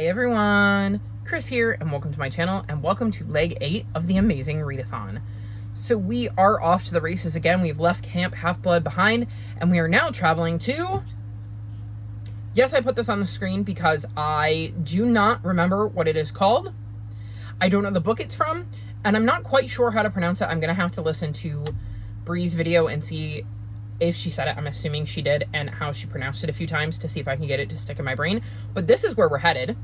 Hey everyone, Chris here, and welcome to my channel, and welcome to leg 8 of the amazing Readathon. So we are off to the races again. We've left Camp Half-Blood behind, and we are now traveling to... Yes, I put this on the screen because I do not remember what it is called. I don't know the book it's from, and I'm not quite sure how to pronounce it. I'm going to have to listen to Bree's video and see if she said it. I'm assuming she did, and how she pronounced it a few times to see if I can get it to stick in my brain. But this is where we're headed.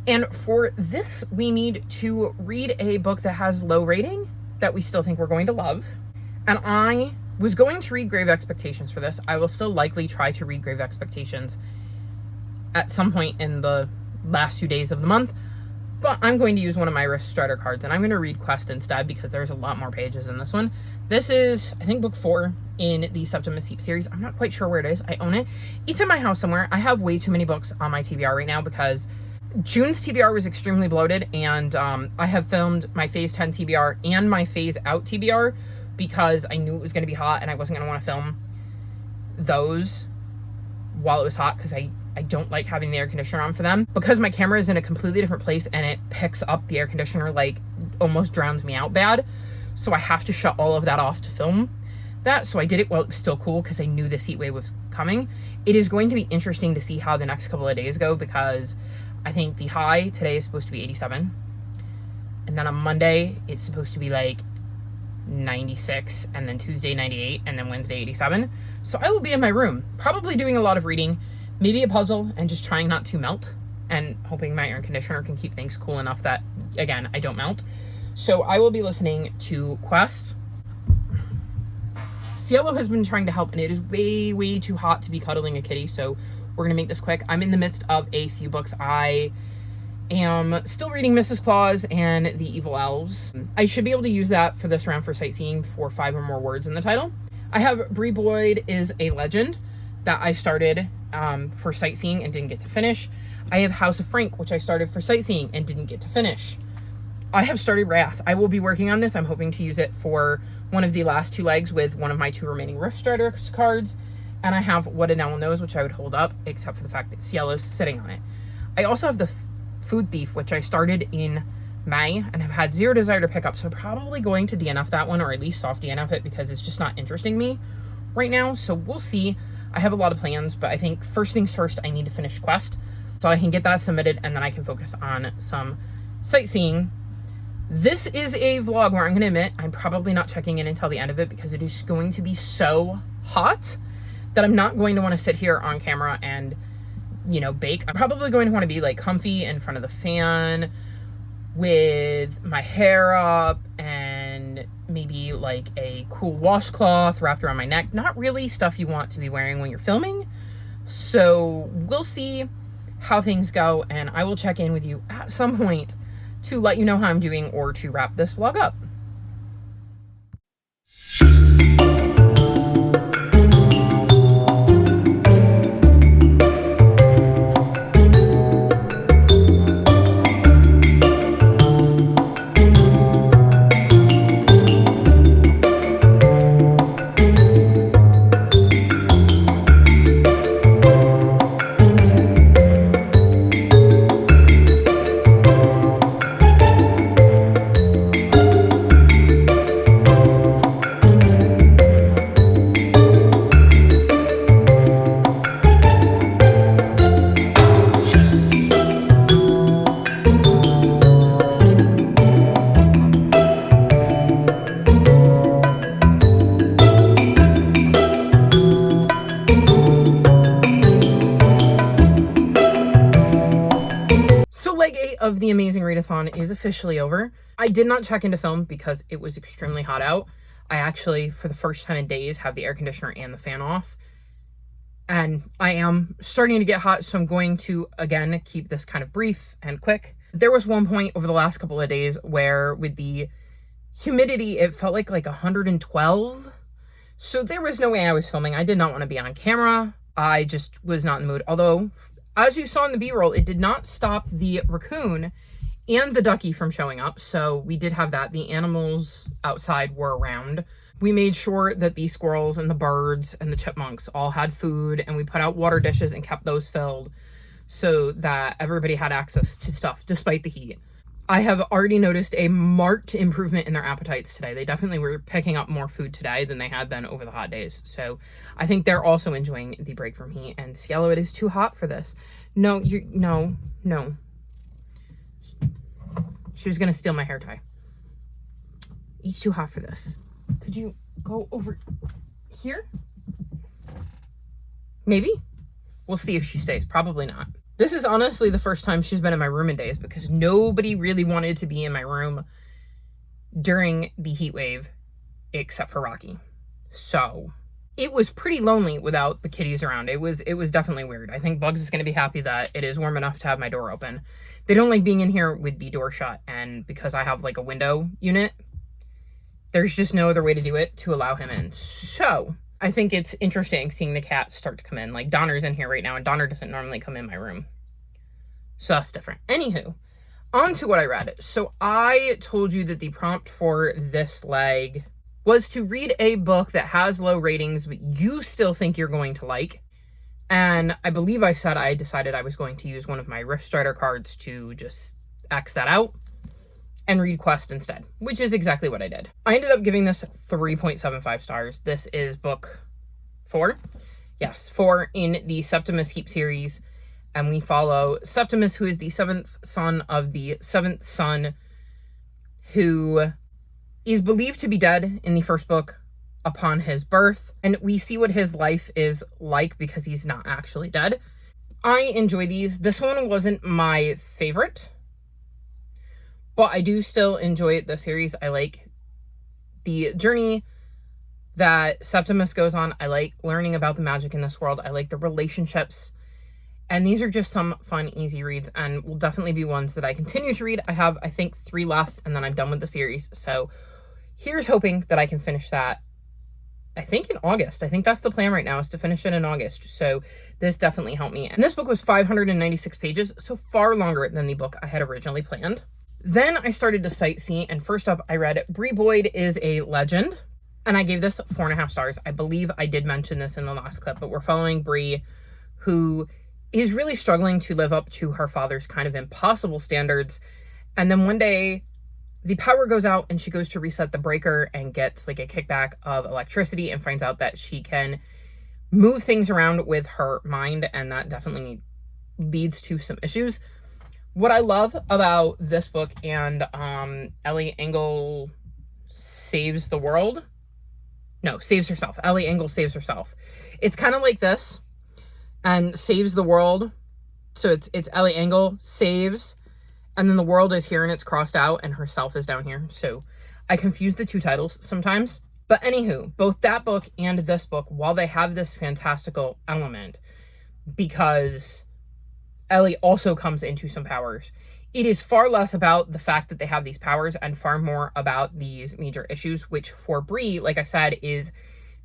And for this, we need to read a book that has low rating that we still think we're going to love. And I was going to read Grave Expectations for this. I will still likely try to read Grave Expectations at some point in the last few days of the month. But I'm going to use one of my Rift Strider cards, and I'm going to read Quest instead because there's a lot more pages in this one. This is, I think, book 4 in the Septimus Heap series. I'm not quite sure where it is. I own it. It's in my house somewhere. I have way too many books on my TBR right now because June's TBR was extremely bloated, and I have filmed my Phase 10 TBR and my Phase Out TBR because I knew it was going to be hot and I wasn't going to want to film those while it was hot because I don't like having the air conditioner on for them. Because my camera is in a completely different place and it picks up the air conditioner, like, almost drowns me out bad. So I have to shut all of that off to film that. So I did it while it was still cool because I knew this heat wave was coming. It is going to be interesting to see how the next couple of days go because I think the high today is supposed to be 87. And then on Monday, it's supposed to be like 96, and then Tuesday 98, and then Wednesday 87. So I will be in my room, probably doing a lot of reading, maybe a puzzle, and just trying not to melt, and hoping my air conditioner can keep things cool enough that, again, I don't melt. So I will be listening to Quest. Cielo has been trying to help, and it is way, way too hot to be cuddling a kitty, so we're going to make this quick. I'm in the midst of a few books. I am still reading Mrs. Claus and The Evil Elves. I should be able to use that for this round for sightseeing for 5 or more words in the title. I have Bree Boyd is a Legend that I started for sightseeing and didn't get to finish. I have House of Frank, which I started for sightseeing and didn't get to finish. I have started Wrath. I will be working on this. I'm hoping to use it for one of the last 2 legs with one of my 2 remaining Rift Strider cards. And I have What an Owl Knows, which I would hold up, except for the fact that Cielo's sitting on it. I also have the Food Thief, which I started in May and have had zero desire to pick up. So I'm probably going to DNF that one, or at least soft DNF it, because it's just not interesting me right now. So we'll see. I have a lot of plans, but I think first things first, I need to finish Quest so I can get that submitted, and then I can focus on some sightseeing. This is a vlog where I'm going to admit I'm probably not checking in until the end of it because it is going to be so hot that I'm not going to want to sit here on camera and, you know, bake. I'm probably going to want to be like comfy in front of the fan with my hair up and maybe like a cool washcloth wrapped around my neck. Not really stuff you want to be wearing when you're filming. So we'll see how things go, and I will check in with you at some point to let you know how I'm doing or to wrap this vlog up. Leg 8 of the amazing Readathon is officially over. I did not check into film because it was extremely hot out. I actually, for the first time in days, have the air conditioner and the fan off. And I am starting to get hot, so I'm going to, again, keep this kind of brief and quick. There was one point over the last couple of days where with the humidity, it felt like 112. So there was no way I was filming. I did not want to be on camera. I just was not in the mood. Although, as you saw in the B-roll, it did not stop the raccoon and the ducky from showing up. So we did have that. The animals outside were around. We made sure that the squirrels and the birds and the chipmunks all had food, and we put out water dishes and kept those filled. so that everybody had access to stuff despite the heat. I have already noticed a marked improvement in their appetites today. They definitely were picking up more food today than they had been over the hot days. So I think they're also enjoying the break from heat. And Cielo, it is too hot for this. No. She was going to steal my hair tie. It's too hot for this. Could you go over here? Maybe. We'll see if she stays. Probably not. This is honestly the first time she's been in my room in days because nobody really wanted to be in my room during the heat wave except for Rocky. So it was pretty lonely without the kitties around. It was definitely weird. I think Bugs is going to be happy that it is warm enough to have my door open. They don't like being in here with the door shut, and because I have like a window unit, there's just no other way to do it to allow him in. So I think it's interesting seeing the cats start to come in. Like Donner's in here right now, and Donner doesn't normally come in my room. So that's different. Anywho, on to what I read. So I told you that the prompt for this leg was to read a book that has low ratings, but you still think you're going to like. And I believe I said I decided I was going to use one of my Rift Strider cards to just X that out and read Quest instead, which is exactly what I did. I ended up giving this 3.75 stars. This is book 4. Yes, 4 in the Septimus Heap series. And we follow Septimus, who is the 7th son of the 7th son, who is believed to be dead in the first book upon his birth. And we see what his life is like because he's not actually dead. I enjoy these. This one wasn't my favorite, but I do still enjoy the series. I like the journey that Septimus goes on. I like learning about the magic in this world. I like the relationships. And these are just some fun, easy reads, and will definitely be ones that I continue to read. I have, I think, 3 left, and then I'm done with the series. So here's hoping that I can finish that, I think, in August. I think that's the plan right now, is to finish it in August. So this definitely helped me. And this book was 596 pages, so far longer than the book I had originally planned. Then I started to sightsee, and first up, I read Bree Boyd is a Legend, and I gave this 4.5 stars. I believe I did mention this in the last clip, but we're following Bree, who is really struggling to live up to her father's kind of impossible standards. And then one day the power goes out and she goes to reset the breaker and gets like a kickback of electricity and finds out that she can move things around with her mind. And that definitely leads to some issues. What I love about this book and Ellie Engel saves the world. No, saves herself. Ellie Engel saves herself. It's kind of like this. And saves the world. So it's Ellie Engel saves, and then the world is here and it's crossed out and herself is down here. So I confuse the 2 titles sometimes. But anywho, both that book and this book, while they have this fantastical element, because Ellie also comes into some powers, it is far less about the fact that they have these powers and far more about these major issues, which for Bree, like I said, is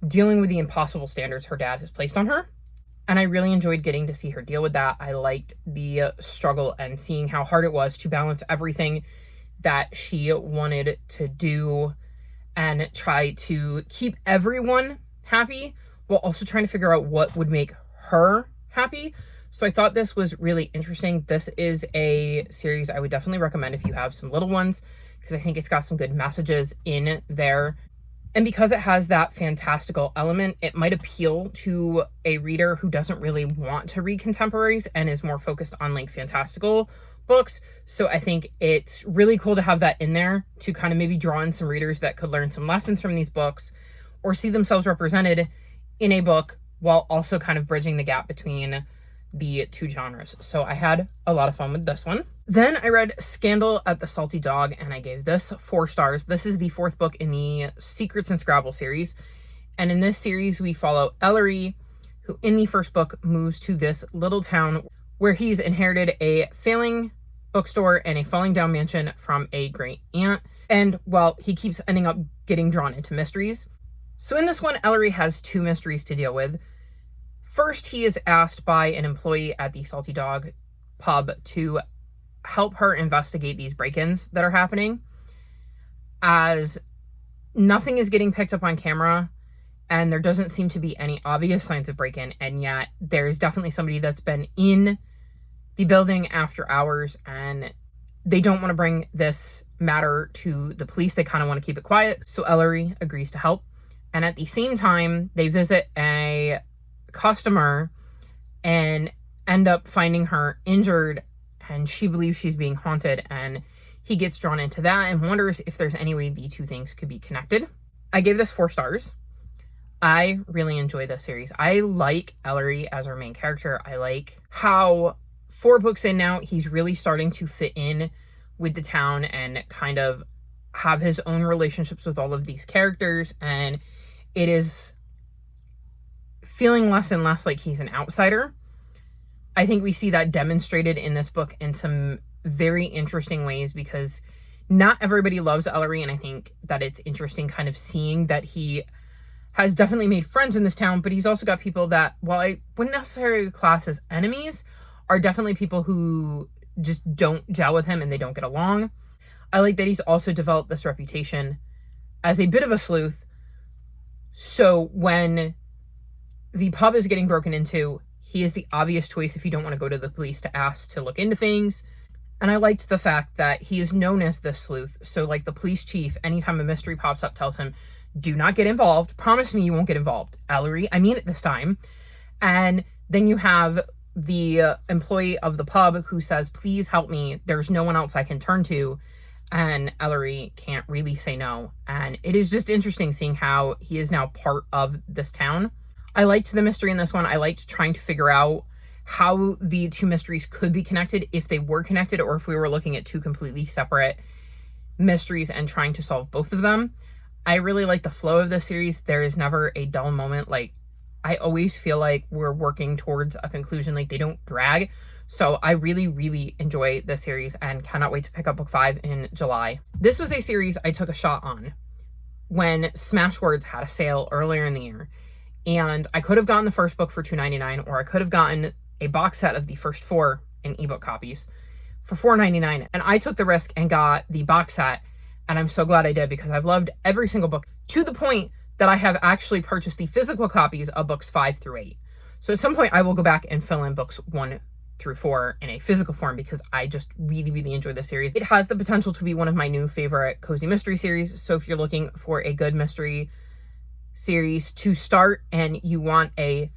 dealing with the impossible standards her dad has placed on her. And I really enjoyed getting to see her deal with that. I liked the struggle and seeing how hard it was to balance everything that she wanted to do and try to keep everyone happy while also trying to figure out what would make her happy. So I thought this was really interesting. This is a series I would definitely recommend if you have some little ones, because I think it's got some good messages in there. And because it has that fantastical element, it might appeal to a reader who doesn't really want to read contemporaries and is more focused on like fantastical books. So I think it's really cool to have that in there to kind of maybe draw in some readers that could learn some lessons from these books or see themselves represented in a book while also kind of bridging the gap between the 2 genres. So I had a lot of fun with this one. Then I read Scandal at the Salty Dog, and I gave this 4 stars. This is the 4th book in the Secrets and Scrabble series. And in this series, we follow Ellery, who in the first book moves to this little town where he's inherited a failing bookstore and a falling down mansion from a great aunt. And, well, he keeps ending up getting drawn into mysteries. So in this one, Ellery has 2 mysteries to deal with. First, he is asked by an employee at the Salty Dog pub to help her investigate these break-ins that are happening, as nothing is getting picked up on camera and there doesn't seem to be any obvious signs of break-in, and yet there's definitely somebody that's been in the building after hours, and they don't want to bring this matter to the police. They kind of want to keep it quiet. So Ellery agrees to help. And at the same time, they visit a customer and end up finding her injured, and she believes she's being haunted, and he gets drawn into that and wonders if there's any way the two things could be connected. I gave this 4 stars. I really enjoy this series. I like Ellery as our main character. I like how 4 books in now, he's really starting to fit in with the town and kind of have his own relationships with all of these characters, and it is feeling less and less like he's an outsider. I think we see that demonstrated in this book in some very interesting ways, because not everybody loves Ellery, and I think that it's interesting kind of seeing that he has definitely made friends in this town, but he's also got people that, while I wouldn't necessarily class as enemies, are definitely people who just don't gel with him and they don't get along. I like that he's also developed this reputation as a bit of a sleuth. So when the pub is getting broken into, he is the obvious choice if you don't want to go to the police to ask to look into things. And I liked the fact that he is known as the sleuth. So like the police chief, anytime a mystery pops up, tells him, do not get involved. Promise me you won't get involved. Ellery, I mean it this time. And then you have the employee of the pub who says, please help me. There's no one else I can turn to. And Ellery can't really say no. And it is just interesting seeing how he is now part of this town. I liked the mystery in this one. I liked trying to figure out how the 2 mysteries could be connected, if they were connected, or if we were looking at 2 completely separate mysteries and trying to solve both of them. I really like the flow of the series. There is never a dull moment. Like, I always feel like we're working towards a conclusion. Like, they don't drag. So I really, really enjoy this series and cannot wait to pick up book 5 in July. This was a series I took a shot on when Smashwords had a sale earlier in the year. And I could have gotten the first book for $2.99, or I could have gotten a box set of the first 4 in ebook copies for $4.99. And I took the risk and got the box set. And I'm so glad I did, because I've loved every single book, to the point that I have actually purchased the physical copies of books 5 through 8. So at some point I will go back and fill in books 1 through 4 in a physical form, because I just really, really enjoy this series. It has the potential to be one of my new favorite cozy mystery series. So if you're looking for a good mystery series to start and you want a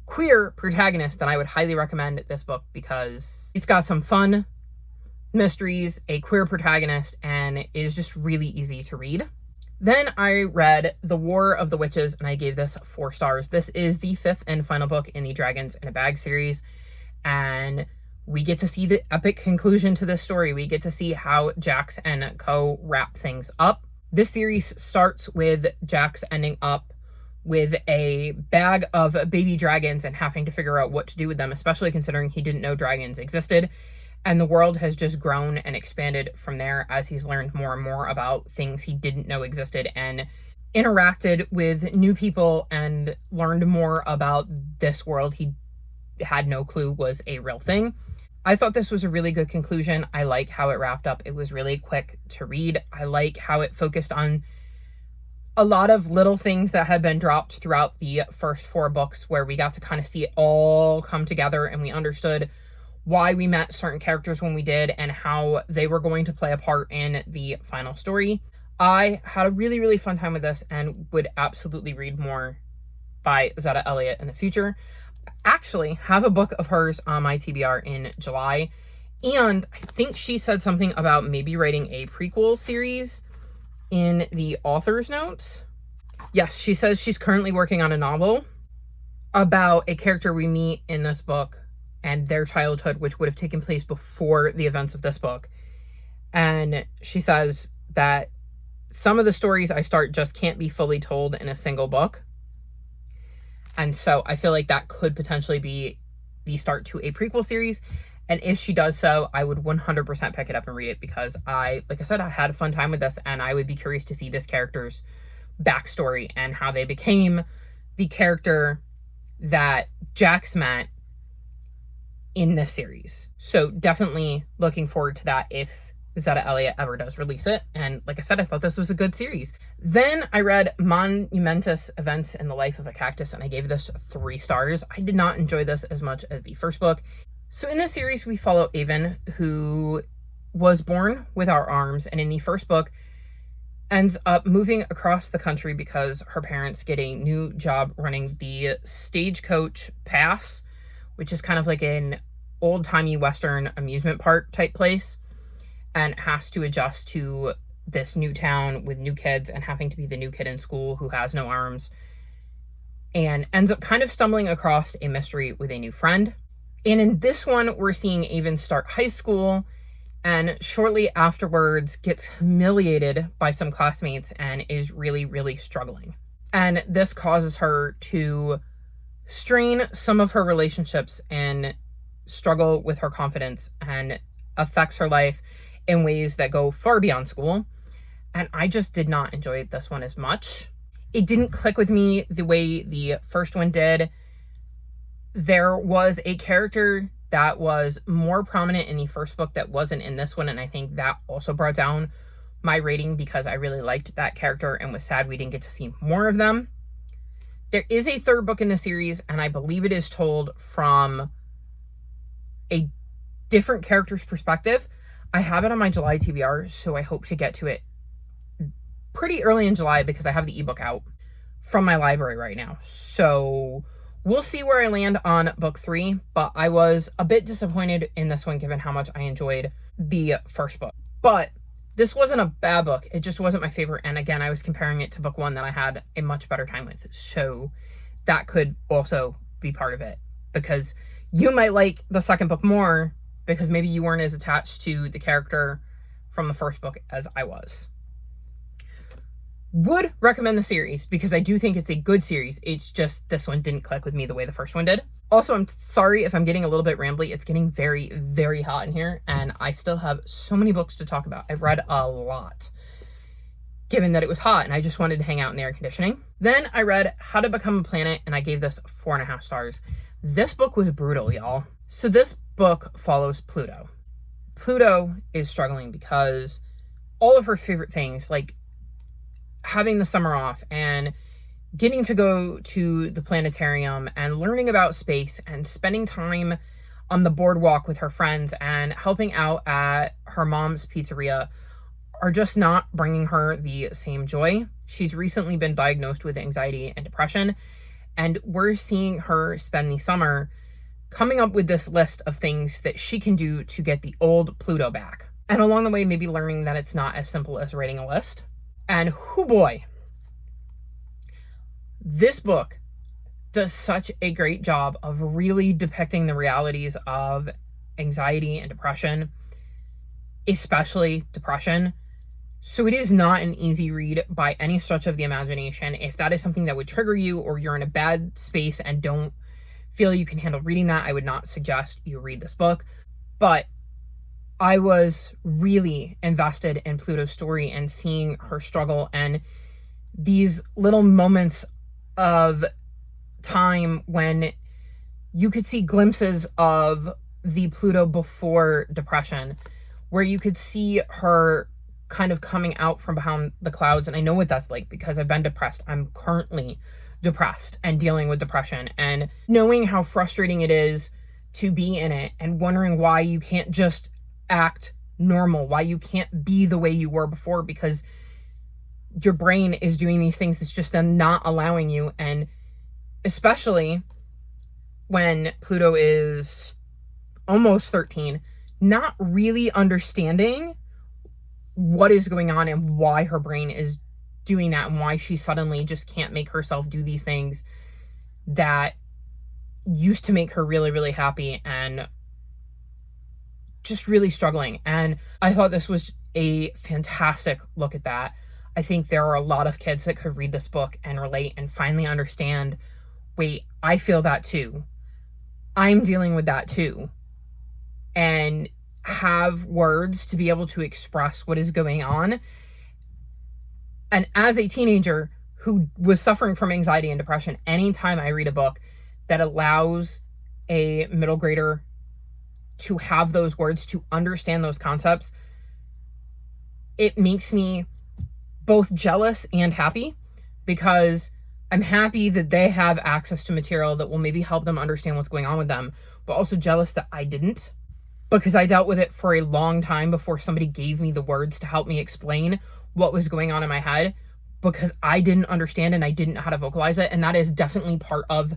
queer protagonist, then I would highly recommend this book, because it's got some fun mysteries, a queer protagonist, and it is just really easy to read. Then I read The War of the Witches, and I gave this 4 stars. This is the 5th and final book in the Dragons in a Bag series, and we get to see the epic conclusion to this story. We get to see how Jax and co wrap things up. This series starts with Jax ending up with a bag of baby dragons and having to figure out what to do with them, especially considering he didn't know dragons existed. And the world has just grown and expanded from there as he's learned more and more about things he didn't know existed, and interacted with new people and learned more about this world he had no clue was a real thing. I thought this was a really good conclusion. I like how it wrapped up. It was really quick to read. I like how it focused on a lot of little things that had been dropped throughout the first 4 books, where we got to kind of see it all come together, and we understood why we met certain characters when we did and how they were going to play a part in the final story. I had a really, really fun time with this and would absolutely read more by Zetta Elliott in the future. Actually have a book of hers on my TBR in July, and I think she said something about maybe writing a prequel series in the author's notes. Yes, she says she's currently working on a novel about a character we meet in this book and their childhood, which would have taken place before the events of this book. And she says that some of the stories I start just can't be fully told in a single book. And so I feel like that could potentially be the start to a prequel series. And if she does so, I would 100% pick it up and read it, because like I said, I had a fun time with this, and I would be curious to see this character's backstory and how they became the character that Jax met in this series. So definitely looking forward to that if Zetta Elliott ever does release it. And like I said, I thought this was a good series. Then I read Monumentous Events in the Life of a Cactus, and I gave this 3 stars. I did not enjoy this as much as the first book. So in this series, we follow Avon, who was born without arms, and in the first book ends up moving across the country because her parents get a new job running the Stagecoach Pass, which is kind of like an old-timey Western amusement park type place, and has to adjust to this new town with new kids and having to be the new kid in school who has no arms, and ends up kind of stumbling across a mystery with a new friend. And in this one, we're seeing Avon start high school and shortly afterwards gets humiliated by some classmates and is really, really struggling. And this causes her to strain some of her relationships and struggle with her confidence, and affects her life in ways that go far beyond school. And I just did not enjoy this one as much. It didn't click with me the way the first one did. There was a character that was more prominent in the first book that wasn't in this one, and I think that also brought down my rating because I really liked that character and was sad we didn't get to see more of them. There is a third book in the series, and I believe it is told from a different character's perspective. I have it on my July TBR, so I hope to get to it pretty early in July because I have the ebook out from my library right now. So we'll see where I land on book 3, but I was a bit disappointed in this one given how much I enjoyed the first book. But this wasn't a bad book. It just wasn't my favorite. And again, I was comparing it to book 1 that I had a much better time with. So that could also be part of it, because you might like the second book more because maybe you weren't as attached to the character from the first book as I was. Would recommend the series because I do think it's a good series. It's just this one didn't click with me the way the first one did. Also, I'm sorry if I'm getting a little bit rambly. It's getting very, very hot in here, and I still have so many books to talk about. I've read a lot, given that it was hot, and I just wanted to hang out in the air conditioning. Then I read How to Become a Planet, and I gave this 4.5 stars. This book was brutal, y'all. So this book follows Pluto. Pluto is struggling because all of her favorite things, like having the summer off and getting to go to the planetarium and learning about space and spending time on the boardwalk with her friends and helping out at her mom's pizzeria, are just not bringing her the same joy. She's recently been diagnosed with anxiety and depression, and we're seeing her spend the summer coming up with this list of things that she can do to get the old Pluto back. And along the way, maybe learning that it's not as simple as writing a list. And hoo boy, this book does such a great job of really depicting the realities of anxiety and depression, especially depression. So it is not an easy read by any stretch of the imagination. If that is something that would trigger you, or you're in a bad space and don't feel you can handle reading that, I would not suggest you read this book. But I was really invested in Pluto's story and seeing her struggle, and these little moments of time when you could see glimpses of the Pluto before depression, where you could see her kind of coming out from behind the clouds. And I know what that's like because I've been depressed. I'm currently depressed and dealing with depression, and knowing how frustrating it is to be in it and wondering why you can't just act normal, why you can't be the way you were before because your brain is doing these things that's just not allowing you. And especially when Pluto is almost 13, not really understanding what is going on and why her brain is doing that and why she suddenly just can't make herself do these things that used to make her really, really happy, and just really struggling. And I thought this was a fantastic look at that. I think there are a lot of kids that could read this book and relate and finally understand, wait, I feel that too. I'm dealing with that too. And have words to be able to express what is going on. And as a teenager who was suffering from anxiety and depression, anytime I read a book that allows a middle grader to have those words, to understand those concepts, it makes me both jealous and happy, because I'm happy that they have access to material that will maybe help them understand what's going on with them, but also jealous that I didn't, because I dealt with it for a long time before somebody gave me the words to help me explain what was going on in my head, because I didn't understand and I didn't know how to vocalize it. And that is definitely part of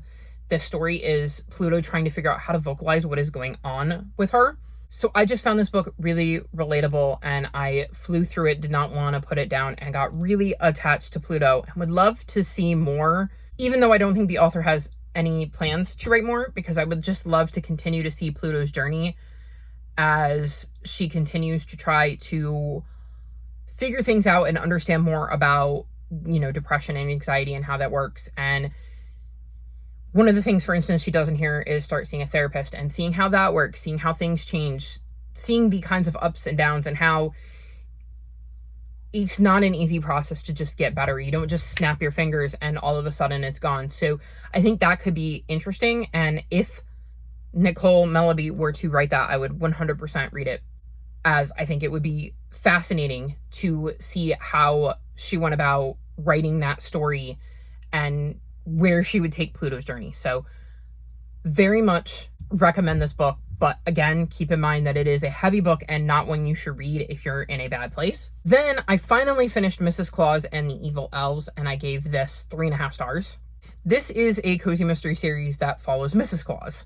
this story, is Pluto trying to figure out how to vocalize what is going on with her. So I just found this book really relatable, and I flew through it, did not want to put it down, and got really attached to Pluto and would love to see more, even though I don't think the author has any plans to write more, because I would just love to continue to see Pluto's journey as she continues to try to figure things out and understand more about, depression and anxiety and how that works. And one of the things, for instance, she does in here is start seeing a therapist and seeing how that works, seeing how things change, seeing the kinds of ups and downs, and how it's not an easy process to just get better. You don't just snap your fingers and all of a sudden it's gone. So I think that could be interesting. And if Nicole Melleby were to write that, I would 100% read it, as I think it would be fascinating to see how she went about writing that story and where she would take Pluto's journey. So very much recommend this book, but again, keep in mind that it is a heavy book and not one you should read if you're in a bad place. Then I finally finished Mrs. Claus and the Evil Elves, and I gave this 3.5 stars. This is a cozy mystery series that follows Mrs. Claus,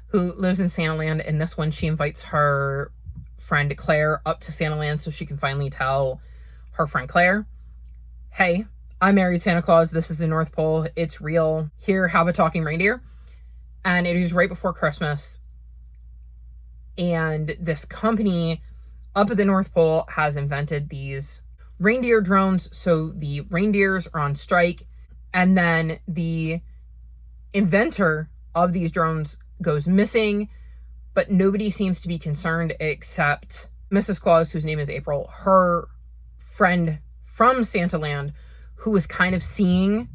who lives in Santaland. In this one, she invites her friend Claire up to Santaland so she can finally tell her friend Claire, hey, I married Santa Claus. This is the North Pole. It's real. Here, have a talking reindeer. And it is right before Christmas. And this company up at the North Pole has invented these reindeer drones. So the reindeers are on strike. And then the inventor of these drones goes missing, but nobody seems to be concerned except Mrs. Claus, whose name is April, her friend from Santaland, who was kind of seeing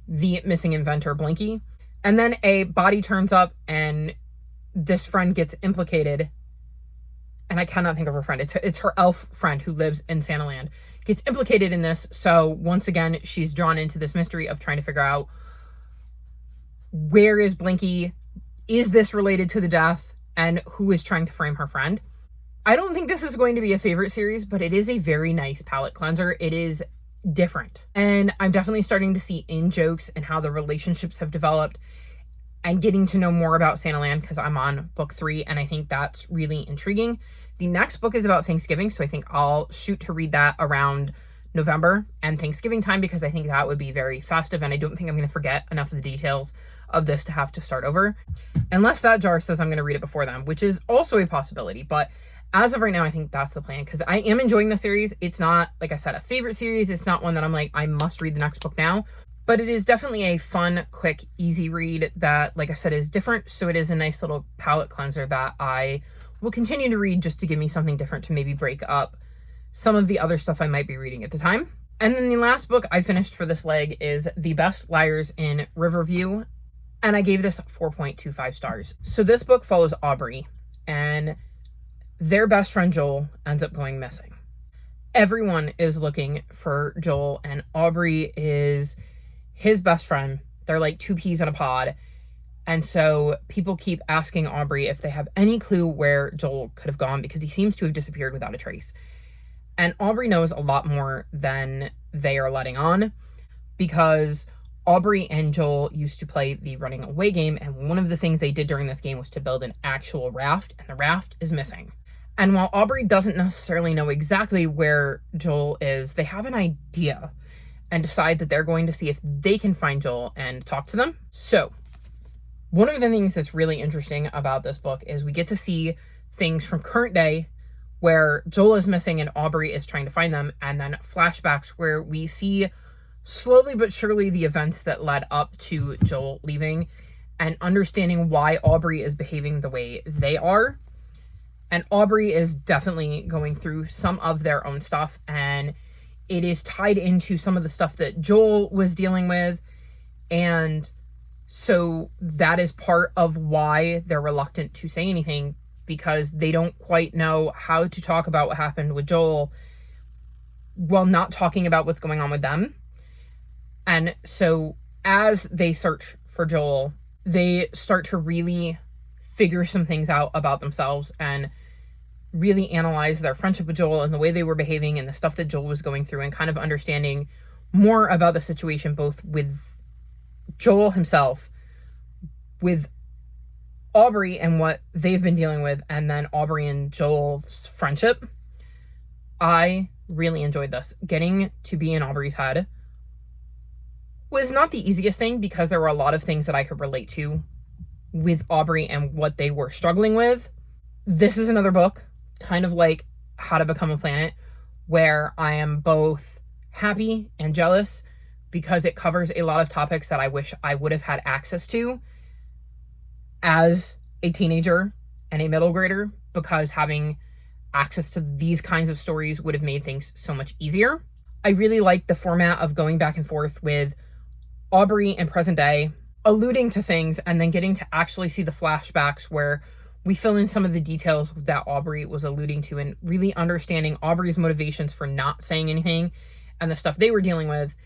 the missing inventor, Blinky. And then a body turns up and this friend gets implicated. And I cannot think of her friend. It's her elf friend who lives in Santaland. Gets implicated in this. So once again, she's drawn into this mystery of trying to figure out, where is Blinky? Is this related to the death? And who is trying to frame her friend? I don't think this is going to be a favorite series, but it is a very nice palate cleanser. It is different. And I'm definitely starting to see in jokes and how the relationships have developed, and getting to know more about Santaland, because I'm on book 3 and I think that's really intriguing. The next book is about Thanksgiving, so I think I'll shoot to read that around November and Thanksgiving time, because I think that would be very festive, and I don't think I'm going to forget enough of the details of this to have to start over, unless that jar says I'm going to read it before then, which is also a possibility. But as of right now, I think that's the plan, because I am enjoying the series. It's not, like I said, a favorite series. It's not one that I'm like, I must read the next book now, but it is definitely a fun, quick, easy read that, like I said, is different. So it is a nice little palate cleanser that I will continue to read, just to give me something different to maybe break up some of the other stuff I might be reading at the time. And then the last book I finished for this leg is The Best Liars in Riverview, and I gave this 4.25 stars. So this book follows Aubrey, and their best friend Joel ends up going missing. Everyone is looking for Joel, and Aubrey is his best friend. They're like two peas in a pod. And so people keep asking Aubrey if they have any clue where Joel could have gone, because he seems to have disappeared without a trace. And Aubrey knows a lot more than they are letting on, because Aubrey and Joel used to play the running away game, and one of the things they did during this game was to build an actual raft, and the raft is missing. And while Aubrey doesn't necessarily know exactly where Joel is, they have an idea and decide that they're going to see if they can find Joel and talk to them. So one of the things that's really interesting about this book is we get to see things from current day where Joel is missing and Aubrey is trying to find them, and then flashbacks where we see slowly but surely the events that led up to Joel leaving, and understanding why Aubrey is behaving the way they are. And Aubrey is definitely going through some of their own stuff, and it is tied into some of the stuff that Joel was dealing with. And so that is part of why they're reluctant to say anything, because they don't quite know how to talk about what happened with Joel while not talking about what's going on with them. And so as they search for Joel, they start to really figure some things out about themselves and really analyze their friendship with Joel and the way they were behaving and the stuff that Joel was going through, and kind of understanding more about the situation, both with Joel himself, with Aubrey and what they've been dealing with, and then Aubrey and Joel's friendship. I really enjoyed this. Getting to be in Aubrey's head was not the easiest thing, because there were a lot of things that I could relate to with Aubrey and what they were struggling with. This is another book, kind of like How to Become a Planet, where I am both happy and jealous, because it covers a lot of topics that I wish I would have had access to as a teenager and a middle grader, because having access to these kinds of stories would have made things so much easier. I really like the format of going back and forth with Aubrey in present day, alluding to things, and then getting to actually see the flashbacks where we fill in some of the details that Aubrey was alluding to, and really understanding Aubrey's motivations for not saying anything and the stuff they were dealing with,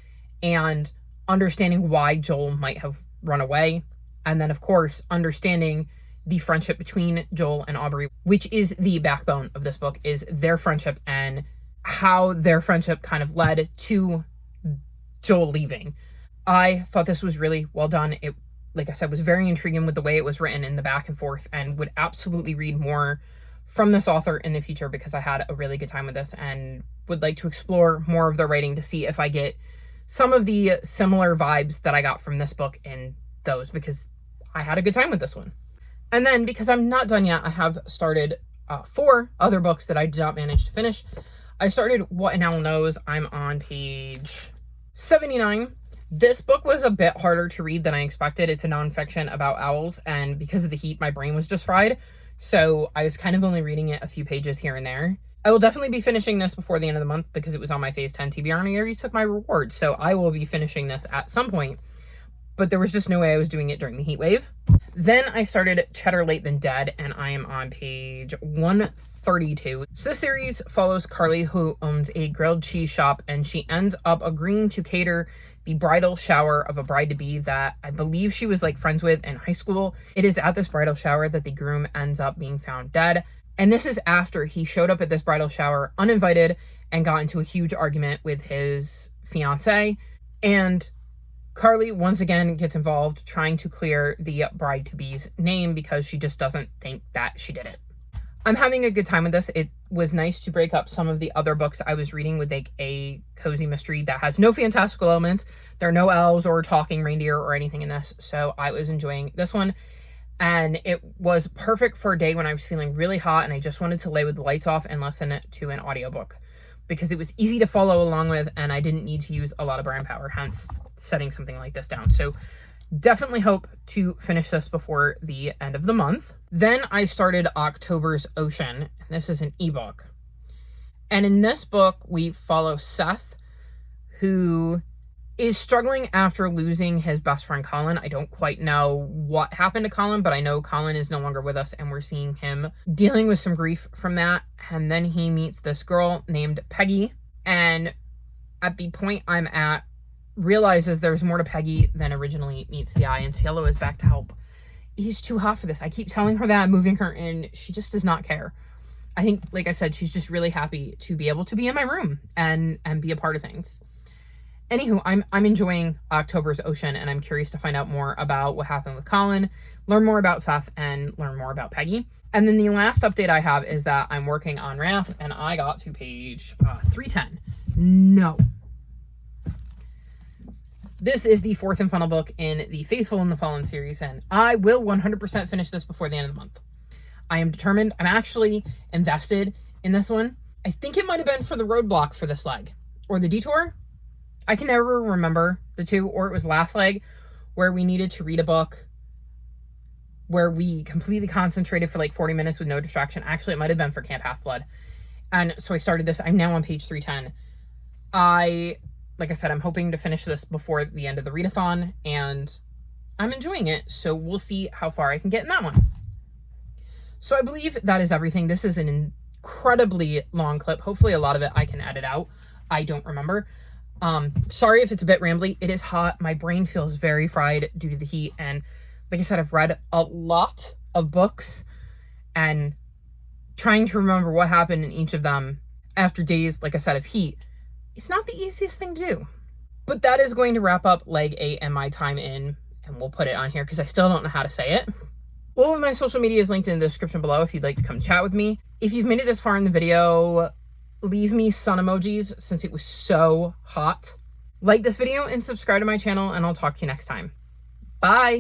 and understanding why Joel might have run away. And then, of course, understanding the friendship between Joel and Aubrey, which is the backbone of this book, is their friendship and how their friendship kind of led to Joel leaving. I thought this was really well done. It, like I said, was very intriguing with the way it was written in the back and forth, and would absolutely read more from this author in the future, because I had a really good time with this and would like to explore more of their writing to see if I get some of the similar vibes that I got from this book in those, because I had a good time with this one. And then, because I'm not done yet, I have started 4 other books that I did not manage to finish. I started What an Owl Knows. I'm on page 79. This book was a bit harder to read than I expected. It's a nonfiction about owls, and because of the heat, my brain was just fried. So I was kind of only reading it a few pages here and there. I will definitely be finishing this before the end of the month, because it was on my Phase 10 TBR and I already took my reward. So I will be finishing this at some point, but there was just no way I was doing it during the heat wave. Then I started Cheddar Late Than Dead, and I am on page 132. So this series follows Carly, who owns a grilled cheese shop, and she ends up agreeing to cater the bridal shower of a bride-to-be that I believe she was like friends with in high school. It is at this bridal shower that the groom ends up being found dead. And this is after he showed up at this bridal shower uninvited and got into a huge argument with his fiance. And Carly once again gets involved, trying to clear the bride-to-be's name, because she just doesn't think that she did it. I'm having a good time with this. It was nice to break up some of the other books I was reading with like a cozy mystery that has no fantastical elements. There are no elves or talking reindeer or anything in this. So I was enjoying this one. And it was perfect for a day when I was feeling really hot and I just wanted to lay with the lights off and listen to an audiobook, because it was easy to follow along with and I didn't need to use a lot of brain power, hence setting something like this down. So definitely hope to finish this before the end of the month. Then I started October's Ocean. This is an ebook. And in this book, we follow Seth, who is struggling after losing his best friend Colin. I don't quite know what happened to Colin, but I know Colin is no longer with us and we're seeing him dealing with some grief from that. And then he meets this girl named Peggy, and at the point I'm at, realizes there's more to Peggy than originally meets the eye, and Cielo is back to help. He's too hot for this. I keep telling her that, moving her in. She just does not care. I think, like I said, she's just really happy to be able to be in my room and be a part of things. Anywho, I'm enjoying October's Ocean, and I'm curious to find out more about what happened with Colin, learn more about Seth, and learn more about Peggy. And then the last update I have is that I'm working on Wrath, and I got to page 310. No. This is the 4th and final book in the Faithful and the Fallen series, and I will 100% finish this before the end of the month. I am determined. I'm actually invested in this one. I think it might have been for the roadblock for this leg, or the detour. I can never remember the two, or it was last leg where we needed to read a book where we completely concentrated for like 40 minutes with no distraction. Actually, it might have been for Camp Half-Blood. And so I started this. I'm now on page 310. Like I said, I'm hoping to finish this before the end of the readathon, and I'm enjoying it. So we'll see how far I can get in that one. So I believe that is everything. This is an incredibly long clip. Hopefully a lot of it I can edit out. I don't remember. Sorry if it's a bit rambly. It is hot. My brain feels very fried due to the heat. And like I said, I've read a lot of books, and trying to remember what happened in each of them after days, like I said, of heat, it's not the easiest thing to do. But that is going to wrap up leg 8 and my time in, and we'll put it on here because I still don't know how to say it. All of my social media is linked in the description below if you'd like to come chat with me. If you've made it this far in the video, leave me sun emojis since it was so hot. Like this video and subscribe to my channel, and I'll talk to you next time. Bye!